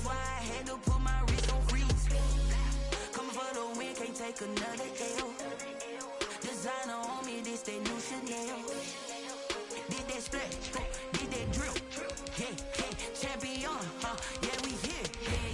That's why I had to put my wrist on freeze. Coming for the win, can't take another L. Designer on me, this that new Chanel. Did that splash, did that drill. Yeah, champion, yeah, we here.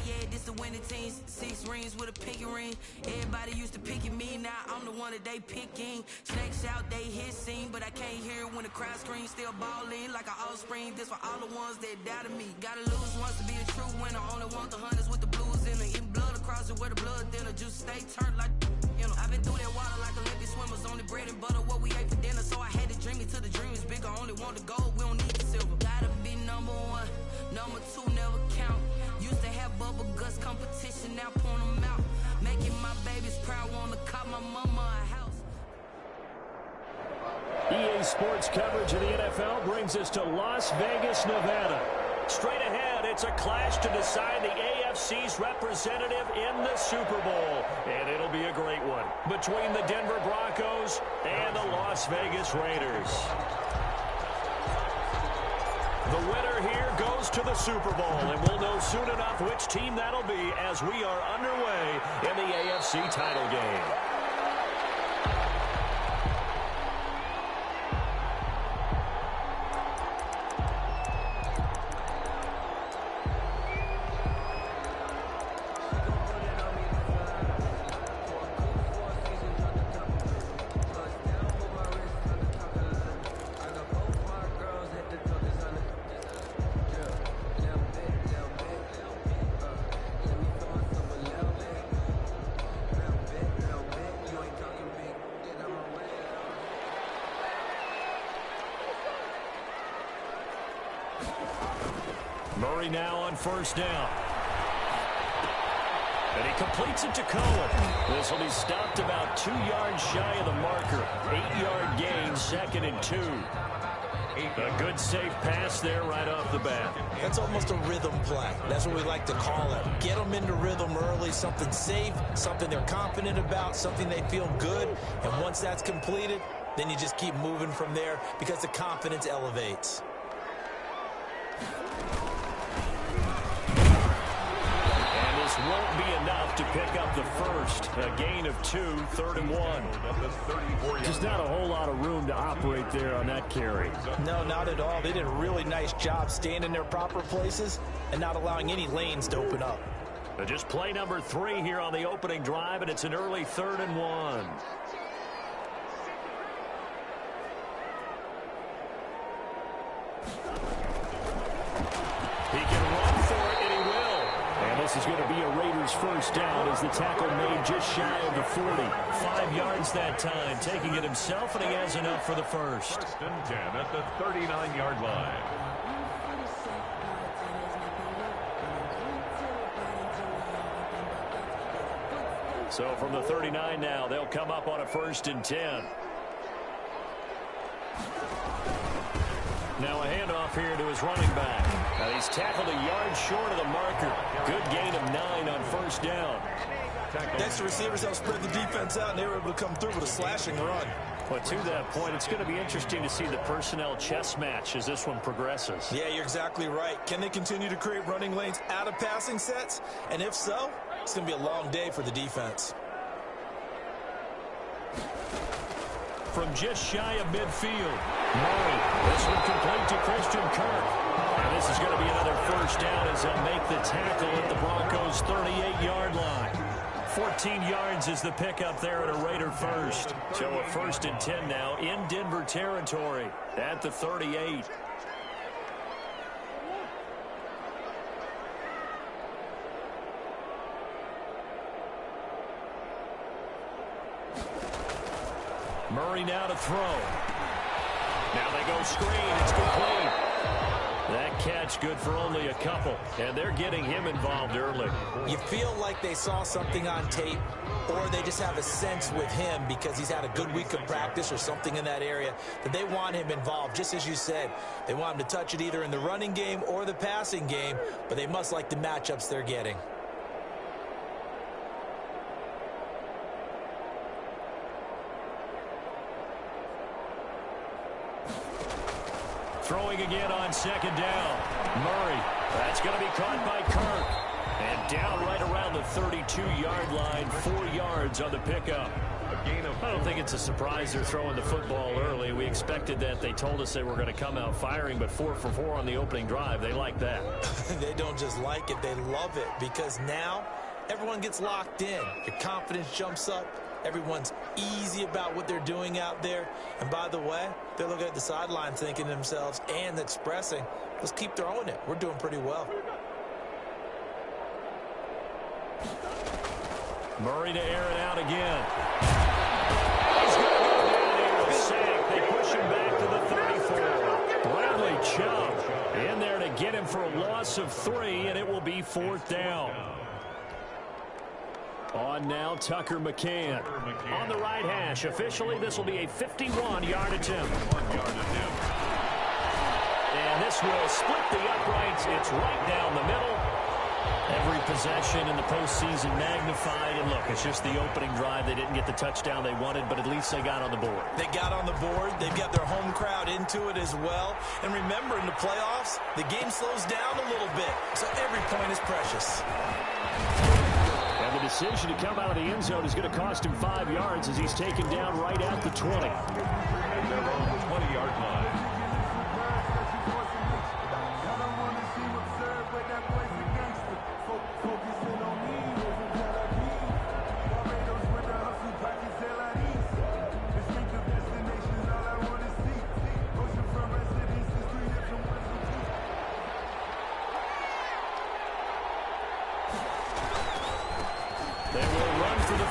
Yeah, this the winning team. 6 rings with a pinky ring. Everybody used to picking me, now I'm the one that they picking. Snakes out, they hit scene, but I can't hear it when the crowd screams. Still balling like an offspring. This for all the ones that doubted me. Gotta lose once to be a true winner. Only want the hunters with the blues in it. Eating blood across it where the blood thinner. Just stay turned like, you know. I've been through that water like Olympic swimmers. Only bread and butter, what we ate for dinner. So I had to dream it till the dream is bigger. Only want the gold, we don't need the silver. Gotta be number 1, number 2 never count. Used to have bubble guts competition, now point them out. Making my babies proud, wanna cop my mama a house. EA Sports coverage of the NFL brings us to Las Vegas, Nevada. Straight ahead, it's a clash to decide the AFC's representative in the Super Bowl. And it'll be a great one between the Denver Broncos and the Las Vegas Raiders. The winner here goes to the Super Bowl, and we'll know soon enough which team that'll be as we are underway in the AFC title game. Murray now on first down. And he completes it to Cohen. This will be stopped about 2 yards shy of the marker. 8-yard gain, 2nd and 2. A good safe pass there right off the bat. That's almost a rhythm play. That's what we like to call it. Get them into rhythm early, something safe, something they're confident about, something they feel good. And once that's completed, then you just keep moving from there because the confidence elevates. Won't be enough to pick up the first. A gain of 2, 3rd and 1. Just not a whole lot of room to operate there on that carry. No, not at all. They did a really nice job staying in their proper places and not allowing any lanes to open up. Just play number 3 here on the opening drive, and it's an early 3rd and 1. He can run for it, and he will. And this is going to be a Raiders first down as the tackle made just shy of the 40. 5 yards that time, taking it himself, and he has enough for the first. 1st and 10 at the 39-yard line. So from the 39 now, they'll come up on a 1st and 10. Now a handoff here to his running back. Now he's tackled a yard short of the marker. Good gain of 9 on 1st down. Next, the receivers help spread the defense out, and they were able to come through with a slashing run. But to that point, it's going to be interesting to see the personnel chess match as this one progresses. Yeah, you're exactly right. Can they continue to create running lanes out of passing sets? And if so, it's going to be a long day for the defense. From just shy of midfield, Murray. This one complete to Christian Kirk. And this is going to be another first down as they'll make the tackle at the Broncos' 38-yard line. 14 yards is the pickup there at a Raider first. So a 1st and 10 now in Denver territory at the 38. Murray now to throw. Now they go screen. It's complete. That catch good for only a couple, and they're getting him involved early. You feel like they saw something on tape, or they just have a sense with him because he's had a good week of practice or something in that area that they want him involved. Just as you said, they want him to touch it either in the running game or the passing game, but they must like the matchups they're getting. Throwing again on 2nd down. Murray. That's going to be caught by Kirk. 32-yard line, 4 yards on the pickup. I don't think it's a surprise they're throwing the football early. We expected that. They told us they were going to come out firing, but 4 for 4 on the opening drive. They like that. They don't just like it, they love it, because now everyone gets locked in. Your confidence jumps up. Everyone's easy about what they're doing out there. And by the way, they're looking at the sideline thinking to themselves and expressing, let's keep throwing it. We're doing pretty well. Murray to air it out again. He's going to go down here, a sack. They push him back to the 34. Bradley Chubb in there to get him for a loss of 3, and it will be 4th down. On now, Tucker McCann. On the right hash. Officially, this will be a 51-yard attempt. And this will split the uprights. It's right down the middle. Every possession in the postseason magnified. And look, it's just the opening drive. They didn't get the touchdown they wanted, but at least they got on the board. They got on the board. They've got their home crowd into it as well. And remember, in the playoffs, the game slows down a little bit. So every point is precious. And the decision to come out of the end zone is going to cost him 5 yards as he's taken down right at the 20. And they're on the 20-yard line.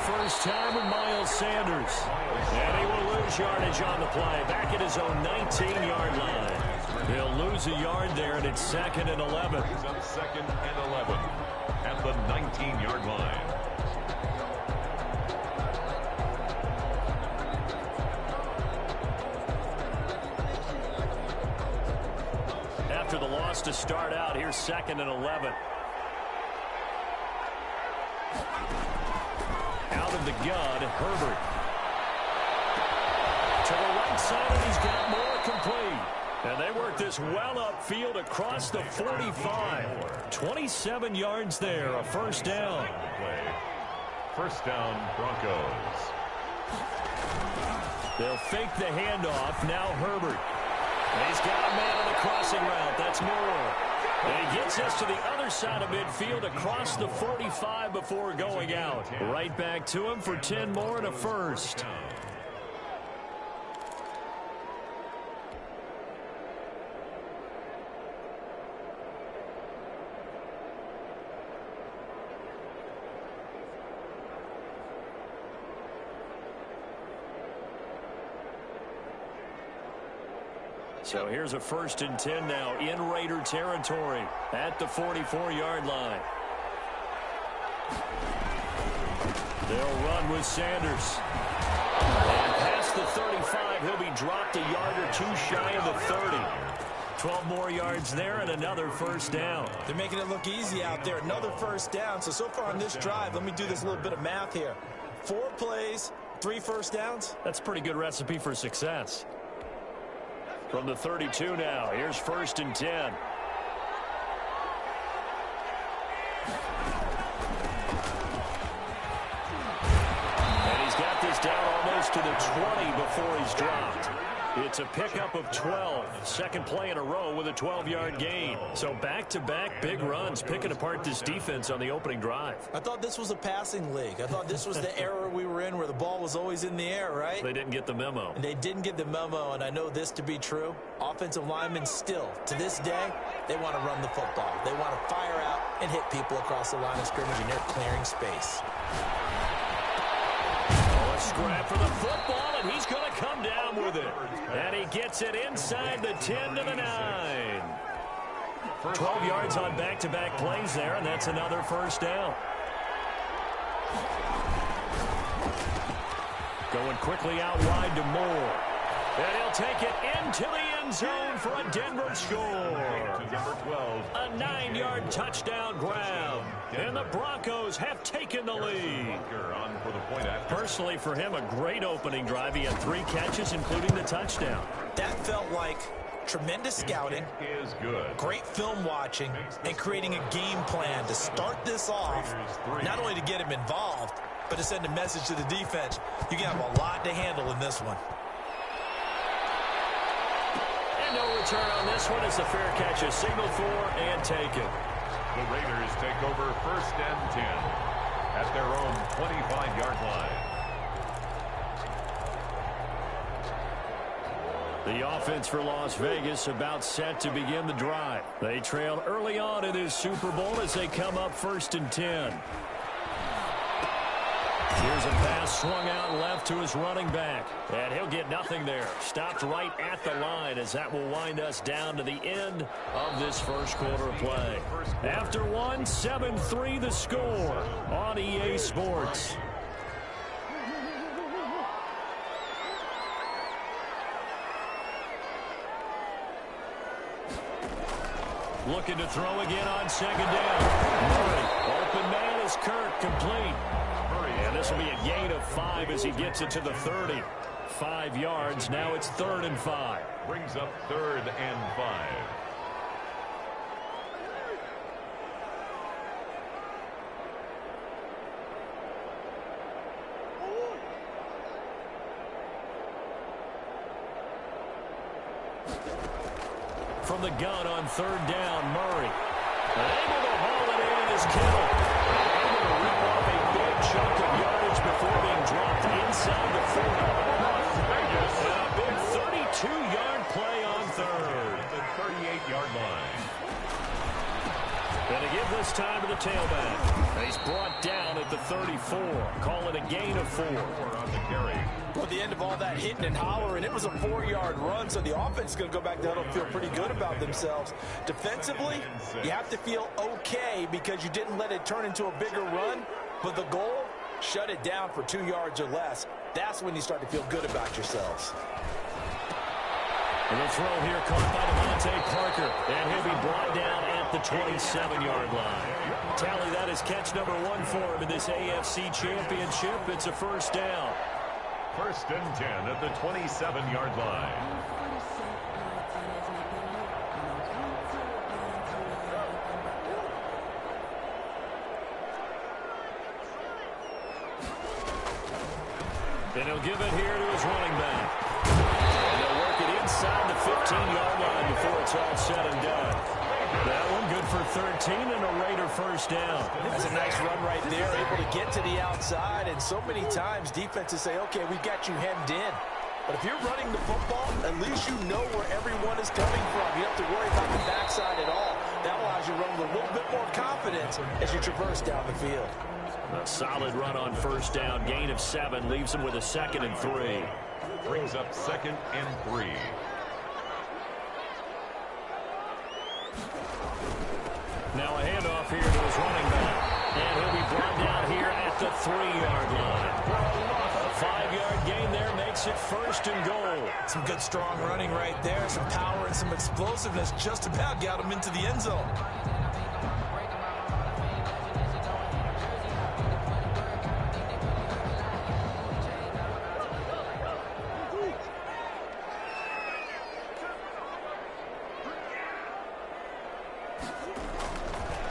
First time with Miles Sanders. And he will lose yardage on the play. Back at his own 19-yard line. He'll lose a yard there, and it's 2nd and 11. He's on 2nd and 11 at the 19-yard line. After the loss to start out, here's 2nd and 11. Out of the gun, Herbert. To the right side, and he's got more complete. And they work this well upfield across the 45. 27 yards there, a first down. First down, Broncos. They'll fake the handoff. Now Herbert. And he's got a man on the crossing route. That's Moore. And he gets us to the other side of midfield across the 45 before going out. Right back to him for 10 more and a first. So here's a 1st and 10 now in Raider territory at the 44-yard line. They'll run with Sanders. And past the 35, he'll be dropped a yard or 2 shy of the 30. 12 more yards there and another first down. They're making it look easy out there. Another first down. So far on this drive, let me do this little bit of math here. 4 plays, 3 first downs. That's a pretty good recipe for success. From the 32 now, here's 1st and 10. And he's got this down almost to the 20 before he's dropped. It's a pickup of 12. Second play in a row with a 12-yard gain. So back-to-back big runs, picking apart this defense on the opening drive. I thought this was a passing league. I thought this was the era we were in where the ball was always in the air, right? They didn't get the memo. And they didn't get the memo, and I know this to be true. Offensive linemen still, to this day, they want to run the football. They want to fire out and hit people across the line of scrimmage, and they're clearing space. Scrap for the football, and he's going to come down with it. And he gets it inside the 10 to the 9. 12 yards on back-to-back plays there, and that's another first down. Going quickly out wide to Moore. And he'll take it into the end zone for a Denver score. A 9-yard touchdown grab. And the Broncos have taken the lead. Personally, for him, a great opening drive. He had 3 catches, including the touchdown. That felt like tremendous scouting, Is good. great film watching, and creating a game plan to start this off, not only to get him involved, but to send a message to the defense. You can have a lot to handle in this one. And no return on this one as the fair catch is signaled for and taken. The Raiders take over 1st and 10 at their own 25-yard line. The offense for Las Vegas about set to begin the drive. They trail early on in this Super Bowl as they come up 1st and 10. Here's a pass swung out left to his running back. And he'll get nothing there. Stopped right at the line as that will wind us down to the end of this first quarter of play. After one, 7-3 the score on EA Sports. Looking to throw again on 2nd down. Murray, open man is Kirk, complete. And this will be a gain of 5 as he gets it to the 30. 5 yards, now it's 3rd and 5. Brings up 3rd and 5. From the gun on 3rd down, Murray. Able to haul it in is Kittle. Able to rip off a big chunk of yardage before being dropped inside the 40. A big 32-yard play on 3rd. The 38-yard line. And to give this time to the tailback. He's brought down at the 34. Call it a gain of 4. On the carry. Well, at the end of all that hitting and hollering, it was a 4-yard run, so the offense is going to go back to huddle and feel pretty good about themselves. Defensively, you have to feel okay because you didn't let it turn into a bigger run, but the goal, shut it down for 2 yards or less. That's when you start to feel good about yourselves. And the throw here caught by Devontae Parker, and he'll be brought down at the 27-yard line. Tally, that is catch number 1 for him in this AFC Championship. It's a 1st down. 1st and 10 at the 27-yard line. And he'll give it here to his running back. And they'll work it inside the 15-yard line before it's all said and done. That one good for 13 and a Raider 1st down. That's a nice run right there, able to get to the outside. And so many times defenses say, okay, we got you hemmed in. But if you're running the football, at least you know where everyone is coming from. You don't have to worry about the backside at all. That allows you to run with a little bit more confidence as you traverse down the field. A solid run on 1st down. Gain of 7 leaves him with a 2nd and 3. Brings up 2nd and 3. Now a handoff here to his running back. And he'll be brought down here at the 3-yard line. A 5-yard gain there makes it 1st and goal. Some good strong running right there. Some power and some explosiveness just about got him into the end zone.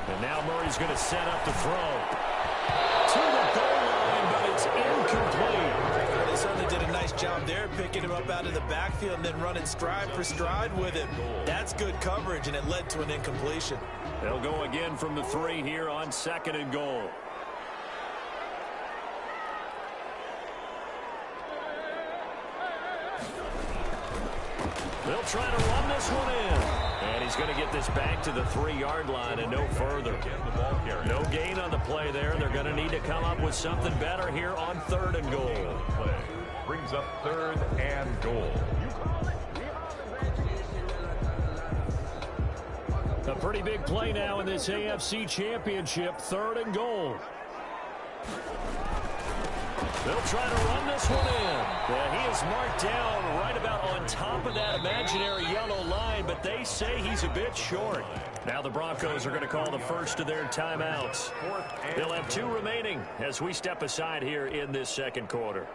And now Murray's going to set up to throw. To the goal line, but it's incomplete. They certainly did a nice job there, picking him up out of the backfield and then running stride for stride with him. That's good coverage, and it led to an incompletion. They'll go again from the 3 here on 2nd and goal. They'll try to run this one in. And he's going to get this back to the 3-yard line and no further. No gain on the play there. They're going to need to come up with something better here on 3rd and goal. Brings up 3rd and goal. A pretty big play now in this AFC Championship. 3rd and goal. They'll try to run this one in. Yeah, he is marked down right about on top of that imaginary yellow line, but they say he's a bit short. Now the Broncos are going to call the first of their timeouts. They'll have 2 remaining as we step aside here in this 2nd quarter.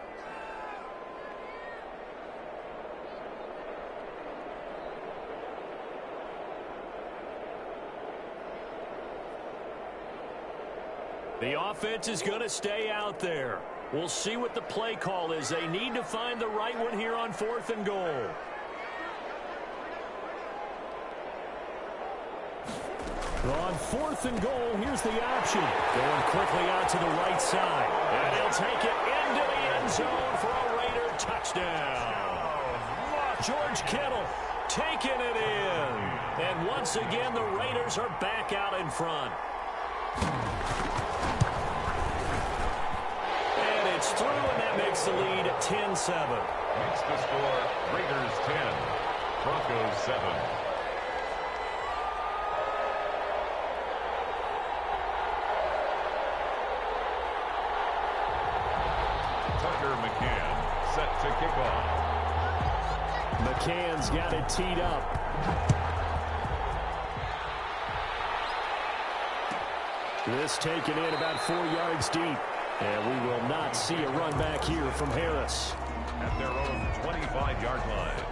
The offense is going to stay out there. We'll see what the play call is. They need to find the right one here on 4th and goal. On 4th and goal, here's the option. Going quickly out to the right side. And he'll take it into the end zone for a Raider touchdown. George Kittle taking it in. And once again, the Raiders are back out in front. And it's through, and that makes the lead 10-7. Makes the score Raiders 10, Broncos 7. McCann set to kick off. McCann's got it teed up. This taken in about 4 yards deep. And we will not see a run back here from Harris. At their own 25-yard line.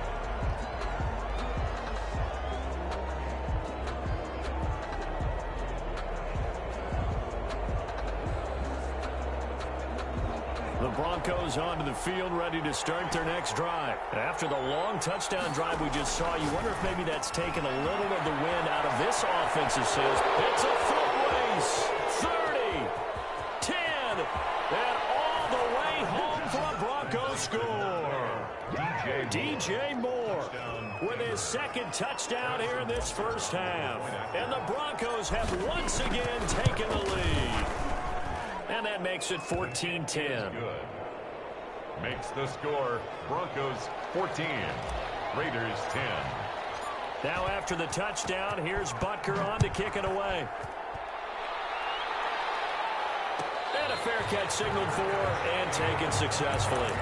The Broncos onto the field, ready to start their next drive. After the long touchdown drive we just saw, you wonder if maybe that's taken a little of the wind out of this offensive sails. It's a foot race. 30, 10, and all the way home for a Broncos score. DJ Moore with his second touchdown here in this first half. And the Broncos have once again taken the lead. And that makes it 14-10. Makes the score Broncos 14, Raiders 10. Now after the touchdown, here's Butker on to kick it away. And a fair catch signaled for and taken successfully.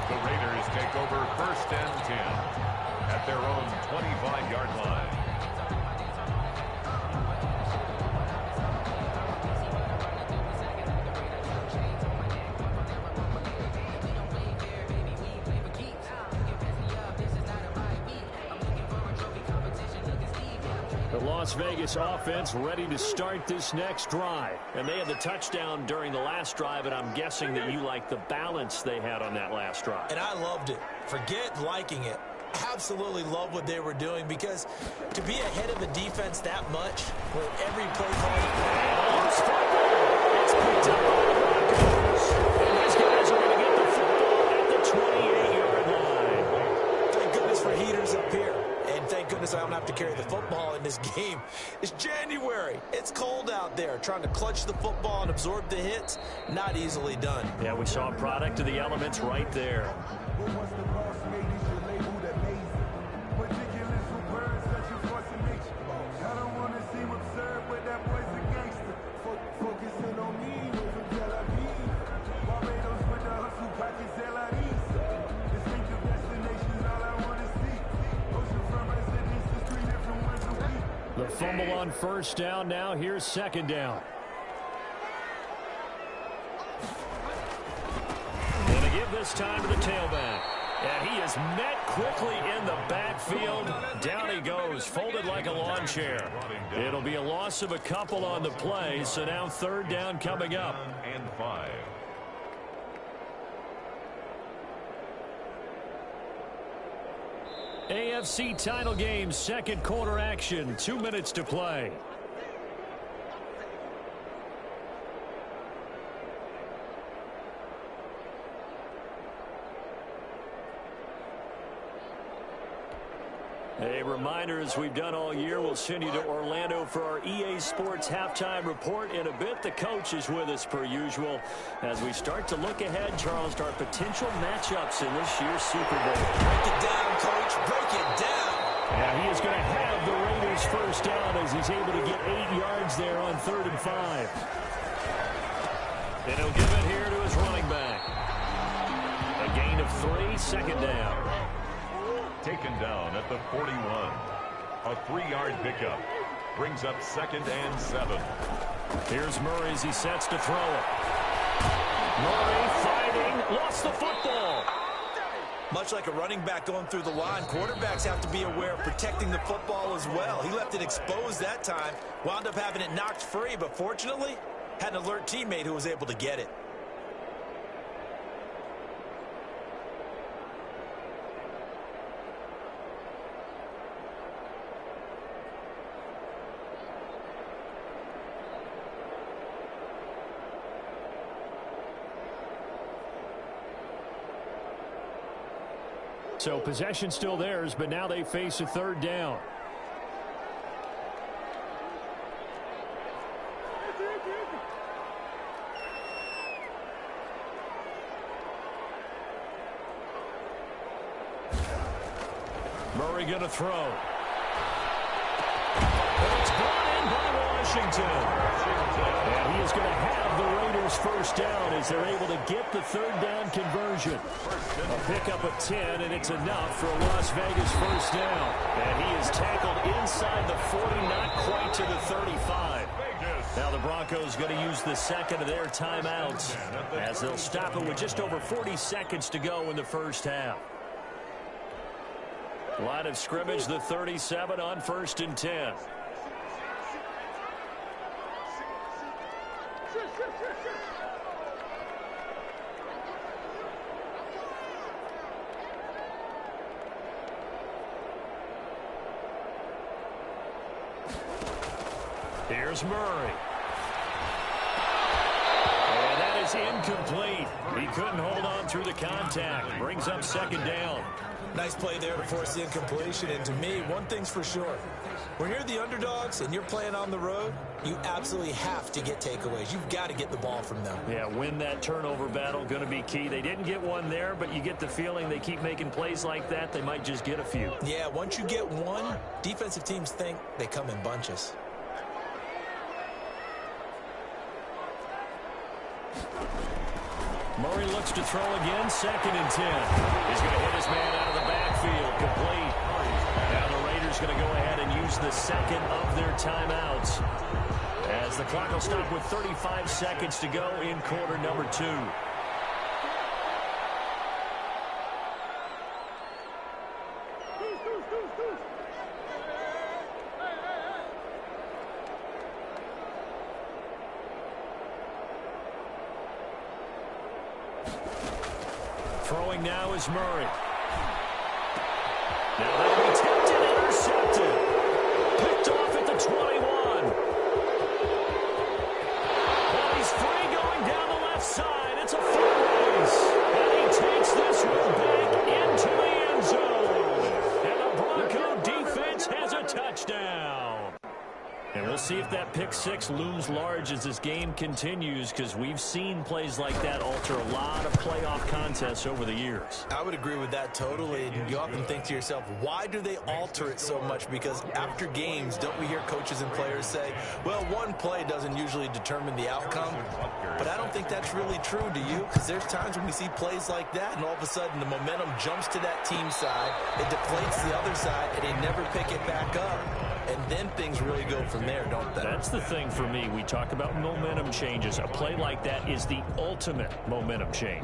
The Raiders take over 1st and 10 at their own 25-yard line. Las Vegas offense ready to start this next drive. And they had the touchdown during the last drive, and I'm guessing that you like the balance they had on that last drive. And I loved it. Forget liking it. Absolutely love what they were doing, because to be ahead of a defense that much, where every play call... It's picked up by the Broncos. And these guys are going to get the football at the 28-yard line. Thank goodness for heaters up here. And thank goodness I don't have to carry the football in this game. It's January. It's cold out there. Trying to clutch the football and absorb the hits, not easily done. Yeah, we saw a product of the elements right there. The fumble on first down. Now here's second down. Going to give this time to the tailback. And he is met quickly in the backfield. Down he goes, folded like a lawn chair. It'll be a loss of a couple on the play, so now third down coming up. And 5. AFC title game, second quarter action, 2 minutes to play. A reminder, as we've done all year, we'll send you to Orlando for our EA Sports halftime report in a bit. The coach is with us per usual as we start to look ahead, Charles, to our potential matchups in this year's Super Bowl. Break it down, Coach. Break it down. And he is going to have the Raiders first down as he's able to get 8 yards there on 3rd and 5. And he'll give it here to his running back. A gain of 3, second down. Taken down at the 41. A 3-yard pickup. Brings up 2nd and 7. Here's Murray as he sets to throw it. Murray fighting. Lost the football. Much like a running back going through the line, quarterbacks have to be aware of protecting the football as well. He left it exposed that time. Wound up having it knocked free, but fortunately, Had an alert teammate who was able to get it. So possession still theirs, but now they face a third down. Murray going to throw. It's brought in by Washington. And he is going to have the Raiders first down as they're able to get the third down conversion. A pickup of 10, and it's enough for a Las Vegas first down. And he is tackled inside the 40, not quite to the 35. Now the Broncos going to use the second of their timeouts as they'll stop it with just over 40 seconds to go in the first half. Line of scrimmage, the 37 on 1st and 10. Here's Murray. And that is incomplete. He couldn't hold on through the contact. Brings up second down. Nice play there to force the incompletion. And to me, one thing's for sure. When you're the underdogs and you're playing on the road, you absolutely have to get takeaways. You've got to get the ball from them. Yeah, win that turnover battle, going to be key. They didn't get one there, but you get the feeling they keep making plays like that, they might just get a few. Yeah, once you get one, defensive teams think they come in bunches. Murray looks to throw again, 2nd and 10. He's going to hit his man out of the backfield, complete. Now the Raiders going to go ahead and use the second of their timeouts as the clock will stop with 35 seconds to go in quarter number 2. Throwing now is Murray. Now that'll be tipped and intercepted. Picked off at the 21. Well, he's free going down the left side. It's a foot race. And he takes this one back into the end zone. And the Bronco defense has a touchdown. And we'll see if that pick six looms large as this game continues, because we've seen plays like that alter a lot of playoff contests over the years. I would agree with that totally. And you often think to yourself, why do they alter it so much? Because after games, don't we hear coaches and players say, well, one play doesn't usually determine the outcome? But I don't think that's really true, do you? Because there's times when we see plays like that, and all of a sudden the momentum jumps to that team side, it deflates the other side, and they never pick it back up. And then things really go from there, don't they? That's the thing for me. We talk about momentum changes. A play like that is the ultimate momentum change.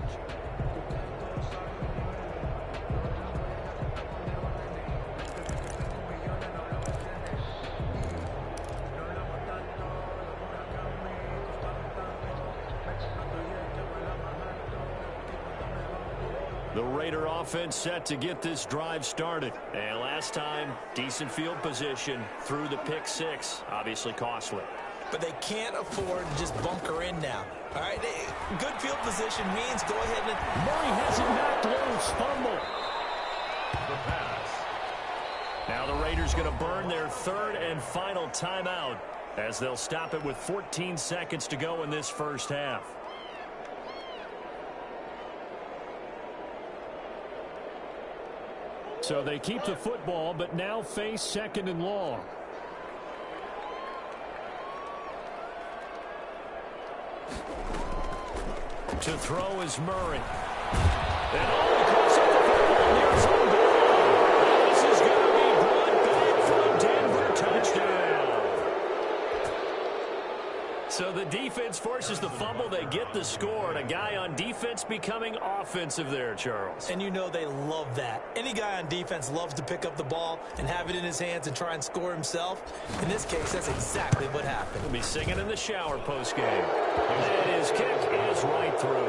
The Raider offense set to get this drive started. And last time, decent field position through the pick six. Obviously costly. But they can't afford to just bunker in now. All right, good field position means go ahead and... Murray has it knocked loose. Fumble. The pass. Now the Raiders going to burn their third and final timeout as they'll stop it with 14 seconds to go in this first half. So they keep the football, but now face second and long. To throw is Murray. And all across the football near his own goal. This is going to be brought back from Denver. Touchdown. So the defense forces the fumble. They get the score. And a guy on defense becoming offensive there, Charles. And you know they love that. Any guy on defense loves to pick up the ball and have it in his hands and try and score himself. In this case, that's exactly what happened. He'll be singing in the shower postgame. And his kick is right through.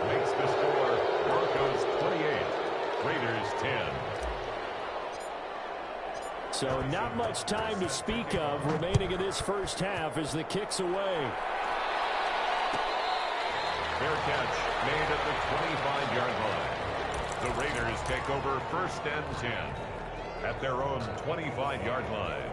Makes the score Broncos 28, Raiders 10. So not much time to speak of remaining in this first half as the kick's away. Fair catch made at the 25-yard line. The Raiders take over 1st and 10 at their own 25-yard line.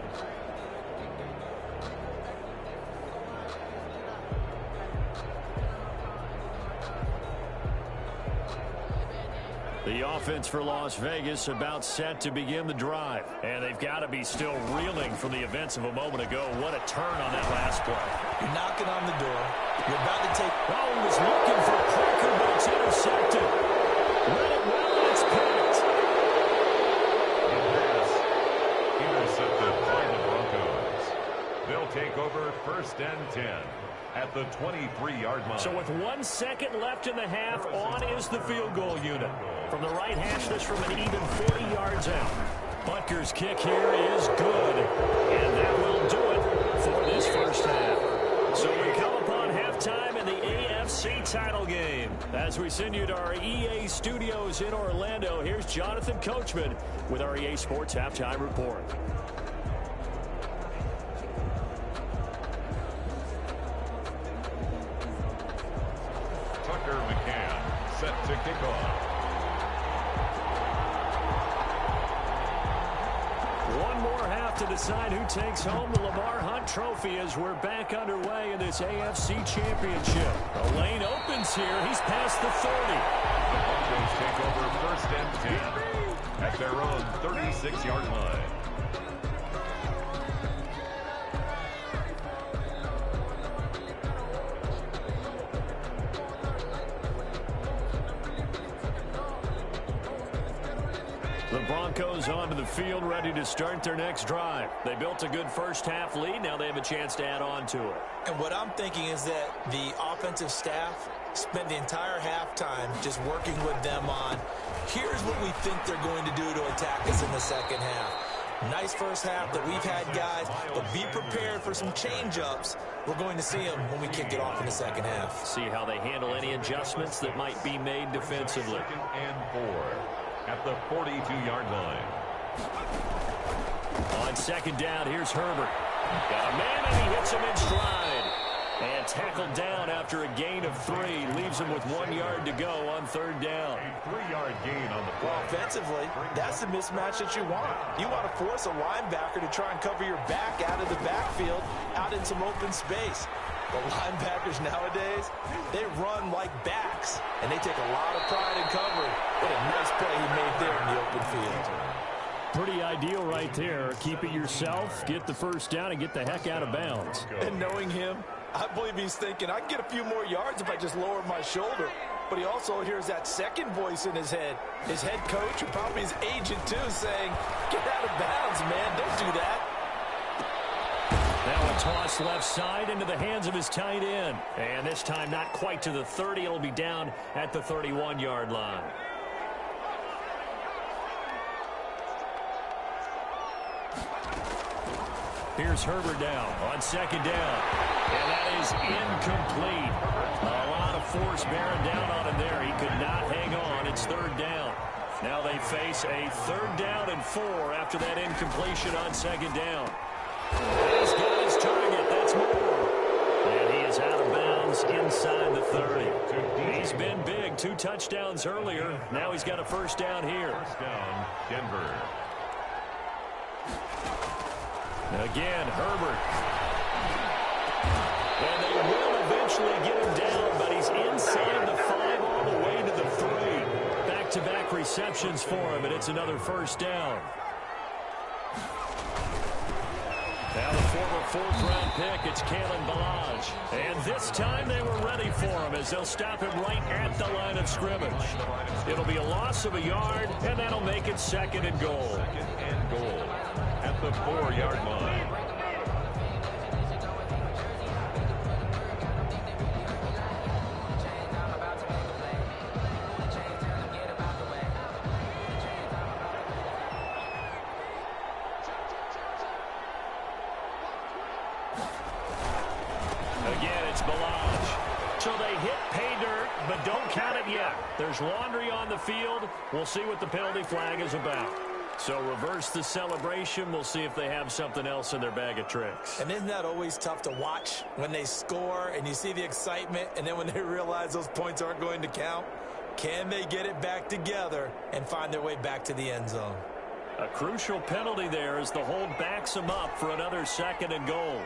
The offense for Las Vegas about set to begin the drive. And they've got to be still reeling from the events of a moment ago. What a turn on that last play. You're knocking on the door. You're about to take... Oh, he was looking for Parker, but it's intercepted. Read it well, and it's picked. The pass intercepted by the Broncos. They'll take over 1st and 10 at the 23-yard line. So with 1 second left in the half, on is the field goal unit. From the right hash, this from an even 40 yards out. Butker's kick here is good. And that will do it for this first half. So we come upon halftime in the AFC title game. As we send you to our EA studios in Orlando, here's Jonathan Coachman with our EA Sports Halftime Report. Tucker McCann set to kick off. One more half to decide who takes home the Lamar Hunt Trophy as we're back underway in this AFC Championship. The lane opens here. He's past the 30. The Broncos take over 1st and 10 at their own 36-yard line. The Broncos onto the field, ready to start their next drive. They built a good first half lead. Now they have a chance to add on to it. And what I'm thinking is that the offensive staff spent the entire halftime just working with them on, here's what we think they're going to do to attack us in the second half. Nice first half that we've had, guys, but be prepared for some change-ups. We're going to see them when we kick it off in the second half. See how they handle any adjustments that might be made defensively. 2nd and 4 at the 42-yard line. On second down, here's Herbert. Got a man, and he hits him in stride. And tackled down after a gain of 3. Leaves him with 1 yard to go on 3rd down. A 3-yard gain on the play. Well, offensively, that's the mismatch that you want. You want to force a linebacker to try and cover your back out of the backfield, out in some open space. The linebackers nowadays, they run like backs, and they take a lot of pride in covering. What a nice play he made there in the open field. Pretty ideal right there. Keep it yourself, get the first down, and get the heck out of bounds. And knowing him, I believe he's thinking, I can get a few more yards if I just lower my shoulder. But he also hears that second voice in his head. His head coach, and probably his agent too, saying, get out of bounds, man. Don't do that. Now a toss left side into the hands of his tight end. And this time not quite to the 30. It'll be down at the 31-yard line. Here's Herbert down on second down. And that is incomplete. A lot of force bearing down on him there. He could not hang on. It's 3rd down. Now they face a 3rd down and 4 after that incompletion on second down. He's got his target. That's more. And he is out of bounds inside the 30. He's been big. 2 touchdowns earlier. Now he's got a first down here. First down, Denver. Again, Herbert. And they will eventually get him down, but he's inside the 5 all the way to the 3. Back-to-back receptions for him, and it's another first down. Now the former 4th-round pick, it's Kalen Ballage. And this time they were ready for him as they'll stop him right at the line of scrimmage. It'll be a loss of a yard, and that'll make it 2nd and goal. 2nd and goal at the 4-yard line. And it's Balaj. So they hit pay dirt, but don't count it yet. There's laundry on the field. We'll see what the penalty flag is about. So reverse the celebration. We'll see if they have something else in their bag of tricks. And isn't that always tough to watch when they score and you see the excitement, and then when they realize those points aren't going to count? Can they get it back together and find their way back to the end zone? A crucial penalty there as the hold backs them up for another 2nd and goal.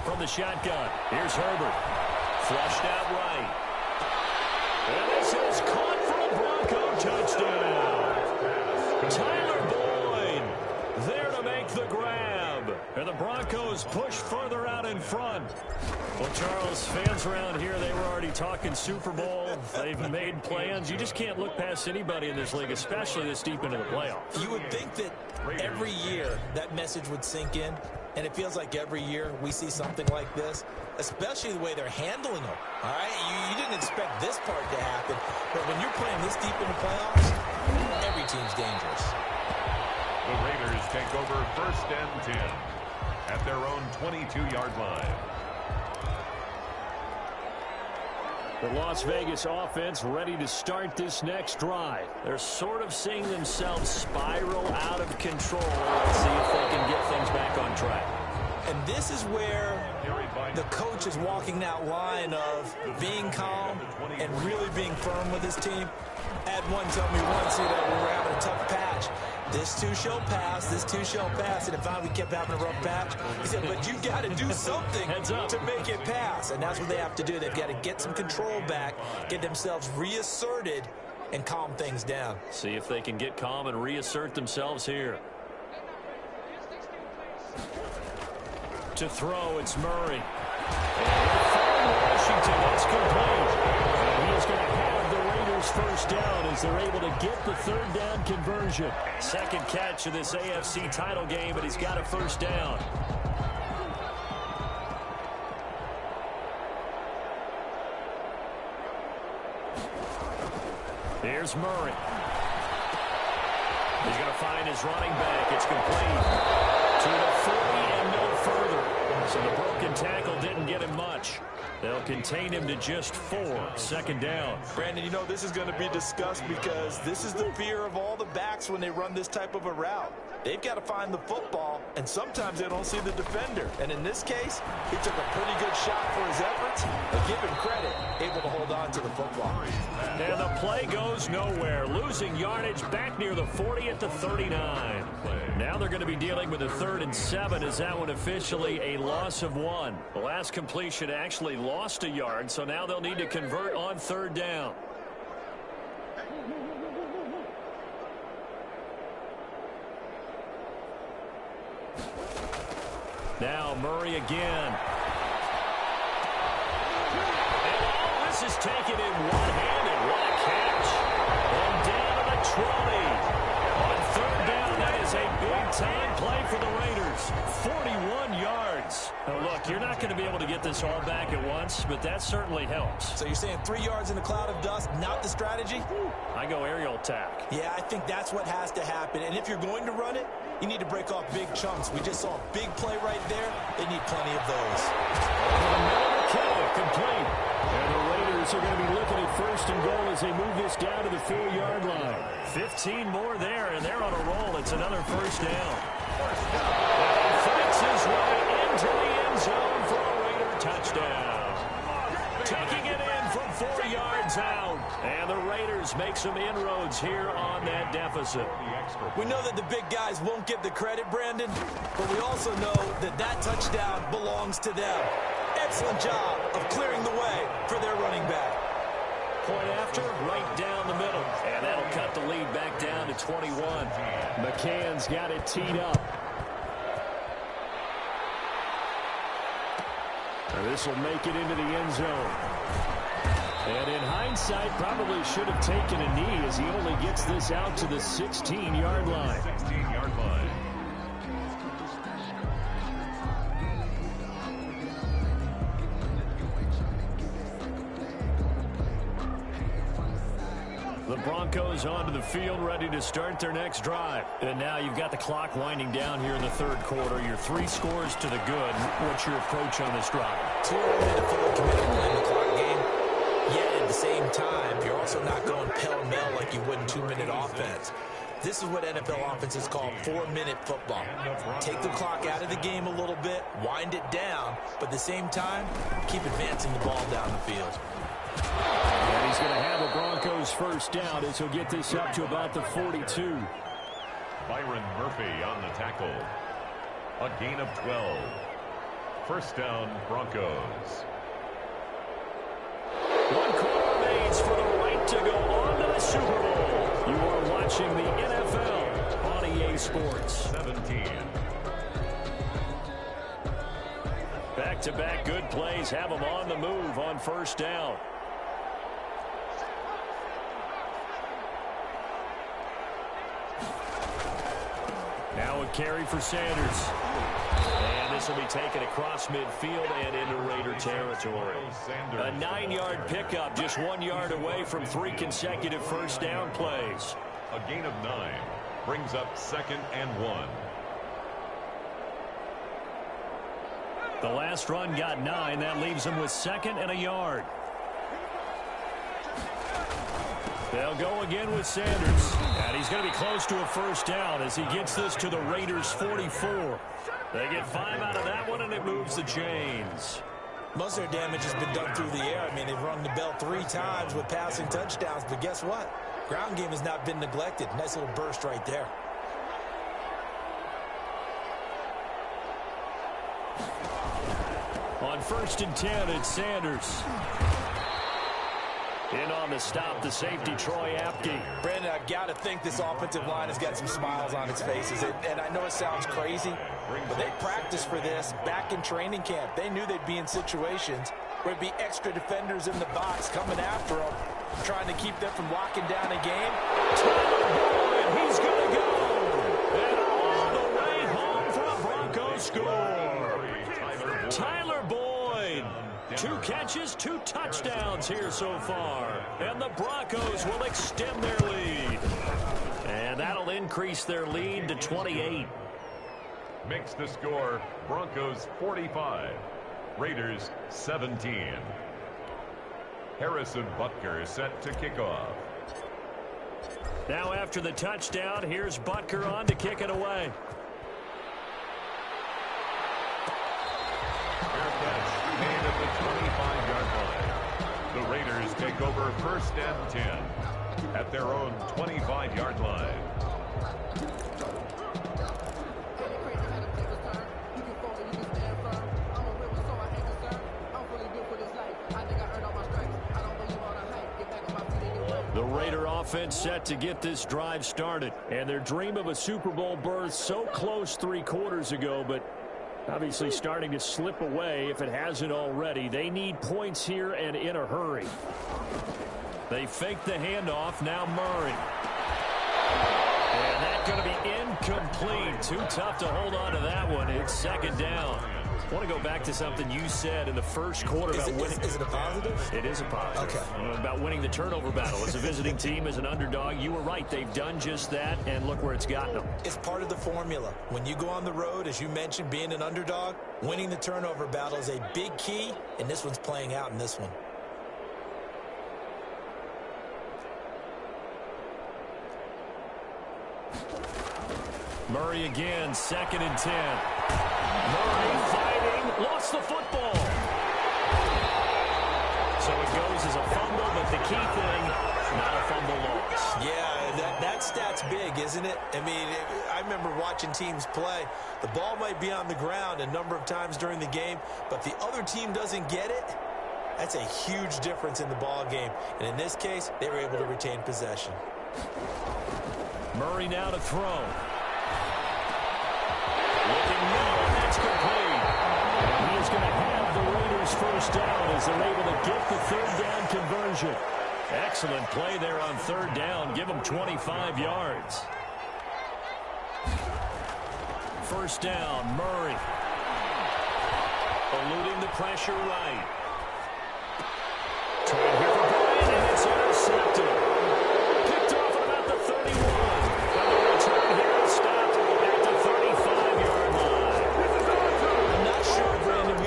From the shotgun, here's Herbert. Flushed out right. And this is caught for a Bronco touchdown. Tyler Boyd there to make the grab. And the Broncos push further out in front. Well, Charles, fans around here, they were already talking Super Bowl. They've made plans. You just can't look past anybody in this league, especially this deep into the playoffs. You would think that every year that message would sink in. And it feels like every year we see something like this, especially the way they're handling them. All right, you didn't expect this part to happen, but when you're playing this deep in the playoffs, every team's dangerous. The Raiders take over 1st and 10 at their own 22-yard line. The Las Vegas offense ready to start this next drive. They're sort of seeing themselves spiral out of control. Let's see if they can get things back on track. And this is where the coach is walking that line of being calm and really being firm with his team. I had one tell me once, when we were having a tough patch, this too shall pass, this too shall pass. And if we kept having a rough patch, he said, but you got to do something to make it pass. And that's what they have to do. They've got to get some control back, get themselves reasserted, and calm things down. See if they can get calm and reassert themselves here. To throw, it's Murray. And from Washington, that's complete. And he's going to have the Raiders first down as they're able to get the 3rd down conversion. 2nd catch of this AFC title game, and he's got a first down. Here's Murray. He's going to find his running back. It's complete to the 40 and no further. So the broken tackle didn't get him much. They'll contain him to just 4. 2nd down. Brandon, you know, this is going to be discussed because this is the fear of all the backs when they run this type of a route. They've got to find the football, and sometimes they don't see the defender. And in this case, he took a pretty good shot for his efforts, but give him credit, able to hold on to the football. And the play goes nowhere. Losing yardage back near the 40 at the 39. Now they're going to be dealing with a 3rd and 7 as that one officially a loss of 1. The last completion actually lost a yard, so now they'll need to convert on 3rd down. Now Murray again. And this is taken in one-handed. What a catch. And down to the 20. On 3rd down, that is a big-time play for the Raiders. 41 yards. Now, look, you're not going to be able to get this all back at once, but that certainly helps. So you're saying 3 yards in a cloud of dust, not the strategy? I go aerial attack. Yeah, I think that's what has to happen. And if you're going to run it, you need to break off big chunks. We just saw a big play right there. They need plenty of those. Complete. And the Raiders are going to be looking at 1st and goal as they move this down to the 4-yard line. 15 more there, and they're on a roll. It's another first down. And he fights his way into the end zone for a Raider touchdown. Taking it in from 4 yards out. And the Raiders make some inroads here on that deficit. We know that the big guys won't get the credit, Brandon, but we also know that that touchdown belongs to them. Excellent job of clearing the way for their running back. Point after, right down the middle. And that'll cut the lead back down to 21. McCann's got it teed up. And this will make it into the end zone. And in hindsight, probably should have taken a knee as he only gets this out to the 16-yard line. 16-yard line. The Broncos onto the field, ready to start their next drive. And now you've got the clock winding down here in the third quarter. You're 3 scores to the good. What's your approach on this drive? Too early to fully commit to playing the clock game. Yet at the same time, you're also not going pell-mell like you would in 2-minute offense. This is what NFL offenses call 4-minute football. Take the clock out of the game a little bit, wind it down, but at the same time, keep advancing the ball down the field. And he's going to have a Broncos first down as he'll get this up to about the 42. Byron Murphy on the tackle. A gain of 12. First down, Broncos. 1 quarter remains for the right to go on to the Super Bowl. You are watching the NFL on EA Sports. 17. Back-to-back good plays have them on the move on first down. Now a carry for Sanders. And this will be taken across midfield and into Raider territory. A 9-yard pickup, just 1 yard away from 3 consecutive first down plays. A gain of 9 brings up 2nd and 1. The last run got 9. That leaves them with 2nd and a yard. They'll go again with Sanders. And he's going to be close to a first down as he gets this to the Raiders' 44. They get 5 out of that one, and it moves the chains. Most of their damage has been done through the air. I mean, they've rung the bell 3 times with passing touchdowns. But guess what? Ground game has not been neglected. Nice little burst right there. On 1st and 10, it's Sanders. In on the stop, the safety, Troy Apke. Brandon, I've got to think this offensive line has got some smiles on its faces. And I know it sounds crazy, but they practiced for this back in training camp. They knew they'd be in situations where there'd be extra defenders in the box coming after them, trying to keep them from locking down a game. And he's going to go. And all the way home for a Broncos score. Tyler Boyd. 2 catches, 2 touchdowns here so far. And the Broncos will extend their lead. And that'll increase their lead to 28. Makes the score Broncos 45. Raiders 17. Harrison Butker is set to kick off. Now after the touchdown, here's Butker on to kick it away. Made at the 25-yard line. The Raiders take over 1st and 10 at their own 25-yard line. The Raider offense set to get this drive started. And their dream of a Super Bowl berth so close 3 quarters ago, but obviously starting to slip away if it hasn't already. They need points here and in a hurry. They fake the handoff. Now Murray. And that's going to be incomplete. Too tough to hold on to that one. It's 2nd down. I want to go back to something you said in the first quarter about winning. Is it a positive? It is a positive. Okay. About winning the turnover battle. As a visiting team, as an underdog, you were right. They've done just that, and look where it's gotten them. It's part of the formula. When you go on the road, as you mentioned, being an underdog, winning the turnover battle is a big key, and this one's playing out in this one. Murray again, 2nd and 10. Murray fighting, lost the football. So it goes as a fumble, but the key thing, not a fumble loss. Yeah, that stat's big, isn't it? I mean, I remember watching teams play. The ball might be on the ground a number of times during the game, but the other team doesn't get it. That's a huge difference in the ball game. And in this case, they were able to retain possession. Murray now to throw. Looking now, and that's complete. He is going to have the Raiders first down as they're able to get the 3rd down conversion. Excellent play there on 3rd down. Give them 25 yards. First down, Murray. Eluding the pressure right. Trying here for Bryant, and it's intercepted.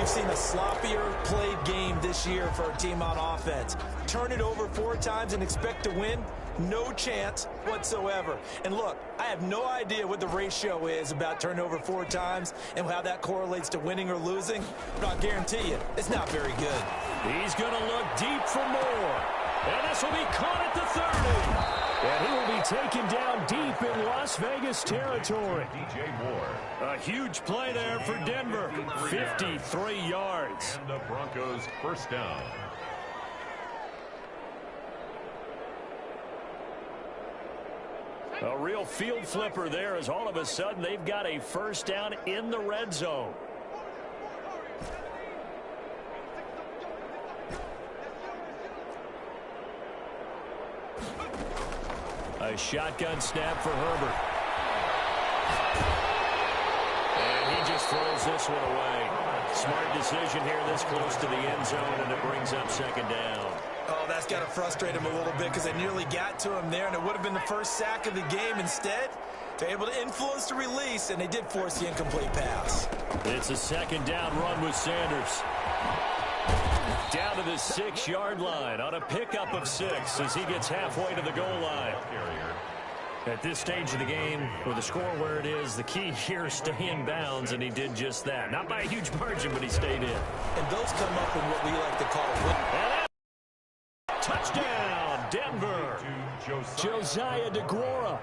we've seen a sloppier played game this year for our team on offense. Turn it over 4 times and expect to win? No chance whatsoever. And look, I have no idea what the ratio is about turnover 4 times and how that correlates to winning or losing, but I'll guarantee you, it's not very good. He's going to look deep for more. And this will be caught at the 30. And he will be taken down deep in Las Vegas territory. DJ Moore. A huge play there for Denver. 53 yards. And the Broncos first down. A real field flipper there as all of a sudden they've got a first down in the red zone. A shotgun snap for Herbert. And he just throws this one away. Smart decision here this close to the end zone, and it brings up second down. Oh, that's got to frustrate him a little bit because they nearly got to him there, and it would have been the first sack of the game. Instead, they're able to influence the release, and they did force the incomplete pass. It's a second down run with Sanders. Down to the 6-yard line on a pickup of 6 as he gets halfway to the goal line. At this stage of the game, with the score where it is, the key here is stay in bounds, and he did just that. Not by a huge margin, but he stayed in. And those come up in what we like to call touchdown, Denver. Josiah DeGuara.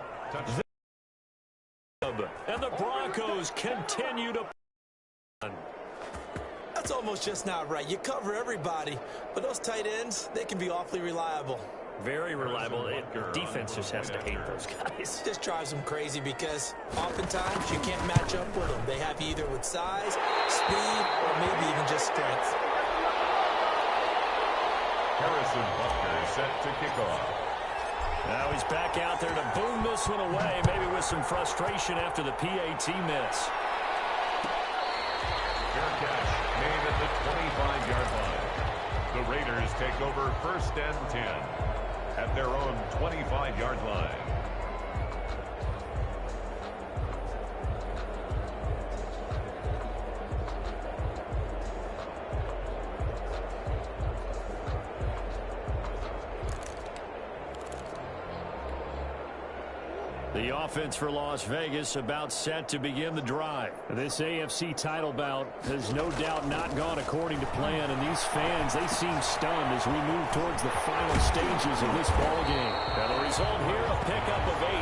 And the Broncos continue to. That's almost just not right. You cover everybody, but those tight ends, they can be awfully reliable. Very reliable. Defense just has to hate those guys. Just drives them crazy because oftentimes you can't match up with them. They have you either with size, speed, or maybe even just strength. Harrison Butker set to kick off. Now he's back out there to boom this one away, maybe with some frustration after the PAT miss. Fair catch made at the 25-yard line. The Raiders take over first and 10 at their own 25-yard line. The offense for Las Vegas about set to begin the drive. This AFC title bout has no doubt not gone according to plan, and these fans, they seem stunned as we move towards the final stages of this ball game. Now the result here, a pickup of 8.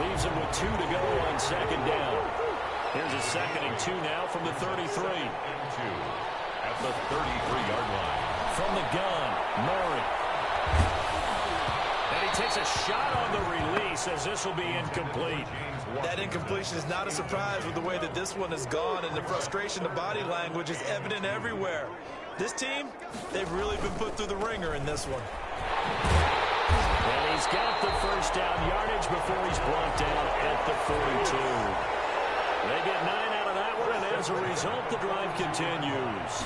Leaves them with 2 to go on second down. Here's a 2nd and 2 now from the 33. 2 at the 33-yard line. From the gun, Murray. And he takes a shot on the release as this will be incomplete. That incompletion is not a surprise with the way that this one has gone, and the frustration, the body language is evident everywhere. This team, they've really been put through the ringer in this one. And he's got the first down yardage before he's brought down at the 42. They get 9 out of that one, and as a result, the drive continues.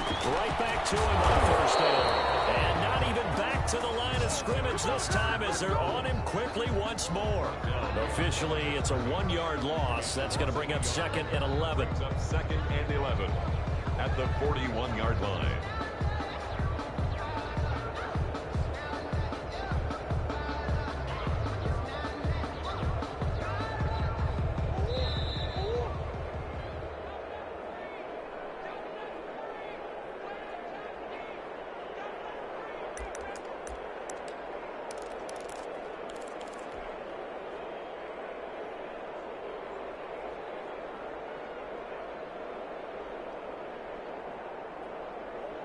Right back to him on first down. And not even back to the line of scrimmage this time as they're on him quickly once more. Officially, it's a 1-yard loss. That's going to bring up 2nd and 11. Up 2nd and 11 at the 41-yard line.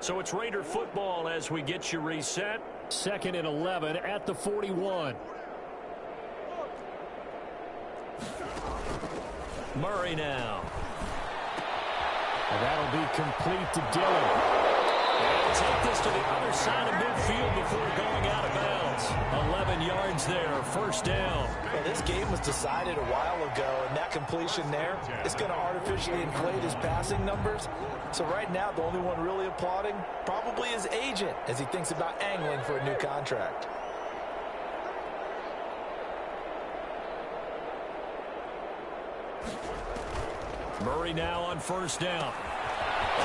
So it's Raider football as we get you reset. 2nd and 11 at the 41. Murray now. And that'll be complete to Dillon. And take this to the other side of midfield before going out of bounds. 11 yards there, first down. Well, this game was decided a while ago, and that completion there is going to artificially inflate his passing numbers. So right now, the only one really applauding probably his agent as he thinks about angling for a new contract. Murray now on first down.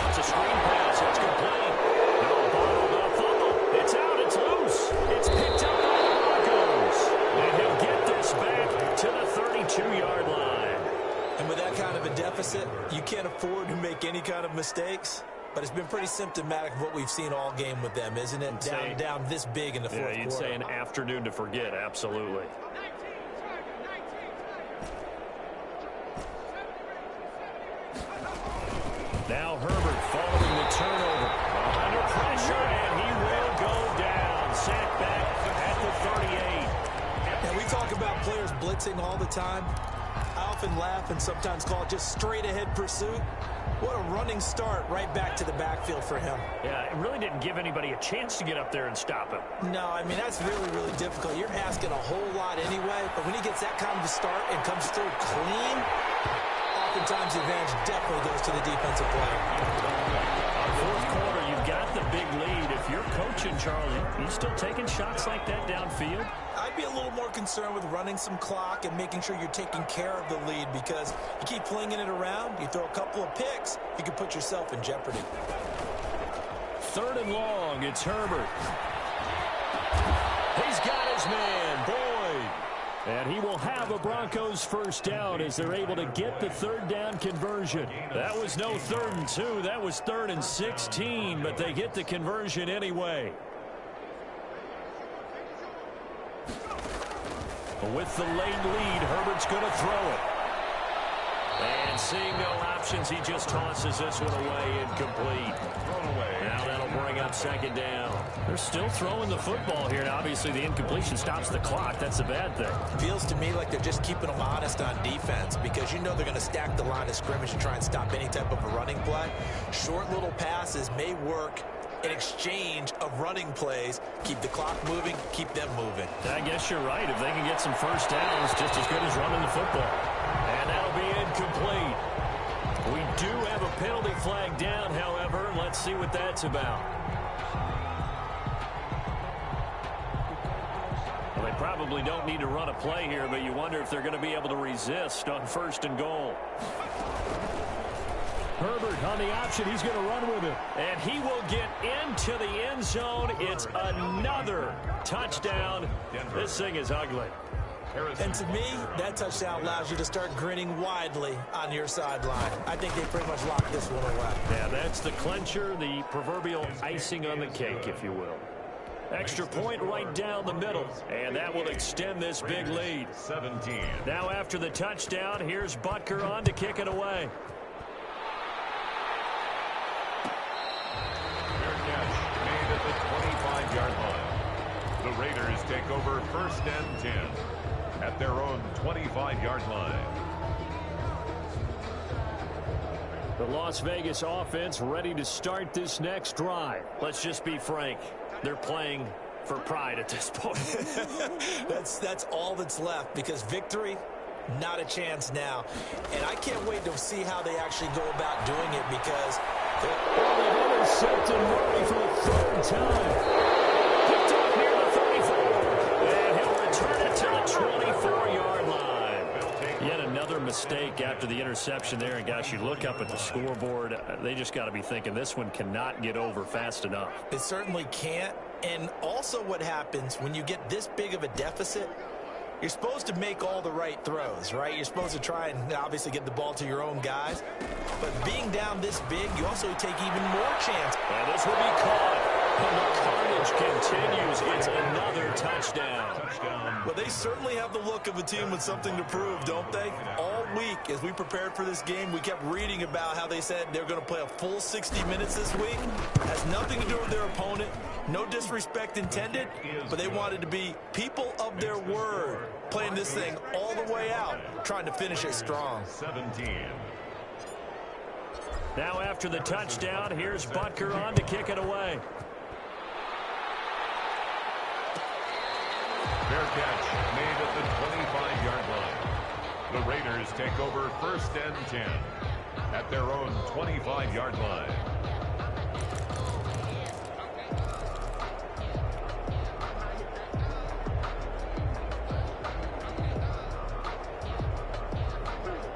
It's a screen pass. It's complete. No, bottled up fumble. It's out. It's loose. It's picked up by the Broncos. And he'll get this back to the 32-yard line. And with that kind of a deficit, you can't afford to make any kind of mistakes. But it's been pretty symptomatic of what we've seen all game with them, isn't it? Down this big in the fourth quarter. Yeah, you'd say an afternoon to forget, absolutely. Now Herbert following the turnover. Under pressure, and he will go down. Sacked back at the 38. And we talk about players blitzing all the time. I often laugh and sometimes call it just straight-ahead pursuit. What a running start right back to the backfield for him. Yeah, it really didn't give anybody a chance to get up there and stop him. No, I mean, that's really, really difficult. You're asking a whole lot anyway, but when he gets that kind of a start and comes through clean, oftentimes the advantage definitely goes to the defensive player. Fourth quarter, you've got the big lead. If you're coaching, Charlie, you still taking shots like that downfield? I'd be a little more concerned with running some clock and making sure you're taking care of the lead, because you keep flinging it around, you throw a couple of picks, you can put yourself in jeopardy. Third and long, it's Herbert. He's got his man, Boyd. And he will have a Broncos first down as they're able to get the third down conversion. That was no 3rd and 2. That was 3rd and 16, but they get the conversion anyway. With the late lead, Herbert's going to throw it. And seeing no options, he just tosses this one away, incomplete. Now that'll bring up second down. They're still throwing the football here, and obviously the incompletion stops the clock. That's a bad thing. Feels to me like they're just keeping them honest on defense, because you know they're going to stack the line of scrimmage and try and stop any type of a running play. Short little passes may work in exchange of running plays. Keep the clock moving, keep them moving. I guess you're right. If they can get some first downs, just as good as running the football. And that'll be incomplete. We do have a penalty flag down, however. Let's see what that's about. Well, they probably don't need to run a play here, but you wonder if they're going to be able to resist on 1st and goal. Herbert on the option. He's going to run with it. And he will get into the end zone. It's another touchdown. This thing is ugly. And to me, that touchdown allows you to start grinning widely on your sideline. I think they pretty much locked this one away. Yeah, that's the clincher, the proverbial icing on the cake, if you will. Extra point right down the middle, and that will extend this big lead. 17. Now after the touchdown, here's Butker on to kick it away. Made at the 25-yard line. The Raiders take over 1st and 10 at their own 25-yard line. The Las Vegas offense ready to start this next drive. Let's just be frank. They're playing for pride at this point. That's all that's left, because victory, not a chance now. And I can't wait to see how they actually go about doing it, because they've intercepted Murray for the 3rd time. Picked up near the 34. And he'll return it to the 24-yard line. Yet another mistake after the interception there. And, gosh, you look up at the scoreboard, they just got to be thinking this one cannot get over fast enough. It certainly can't. And also what happens when you get this big of a deficit, you're supposed to make all the right throws, right? You're supposed to try and obviously get the ball to your own guys. But being down this big, you also take even more chance. And this will be caught. And the carnage continues. It's another touchdown. Well, they certainly have the look of a team with something to prove, don't they? All week, as we prepared for this game, we kept reading about how they said they're going to play a full 60 minutes this week. Has nothing to do with their opponent. No disrespect intended, but they wanted to be people of their word, playing this thing all the way out, trying to finish it strong. 17. Now after the touchdown, here's Butker on to kick it away. Fair catch made at the 25-yard line. The Raiders take over 1st and 10 at their own 25-yard line.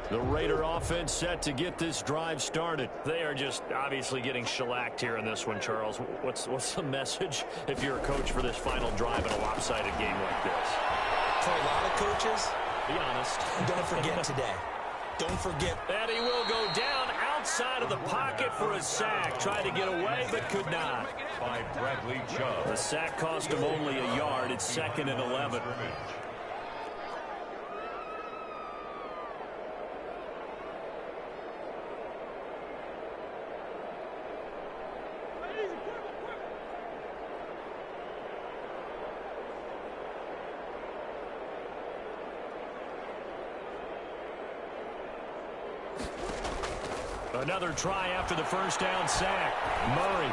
The The Raider offense set to get this drive started. They are just obviously getting shellacked here in this one, Charles. What's the message if you're a coach for this final drive in a lopsided game like this? For a lot of coaches, be honest. Don't forget today. Don't forget. And he will go down outside of the pocket for a sack. Tried to get away, but could not. By Bradley Chubb. The sack cost him only a yard. It's 2nd and 11. Another try after the first down sack. Murray.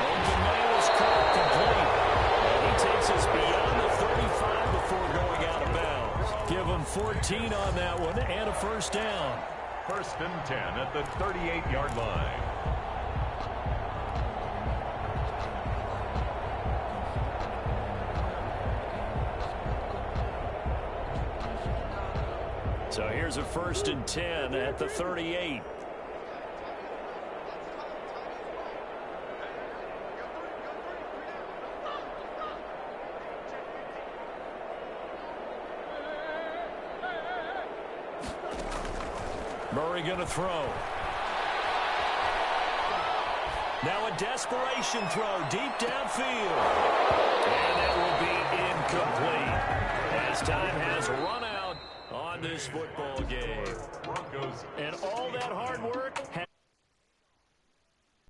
Open man is caught complete. And he takes us beyond the 35 before going out of bounds. Give him 14 on that one and a first down. 1st and 10 at the 38-yard line. So here's a 1st and 10 at the 38. Murray going to throw. Now a desperation throw deep downfield. And that will be incomplete as time has run out on this football game. And all that hard work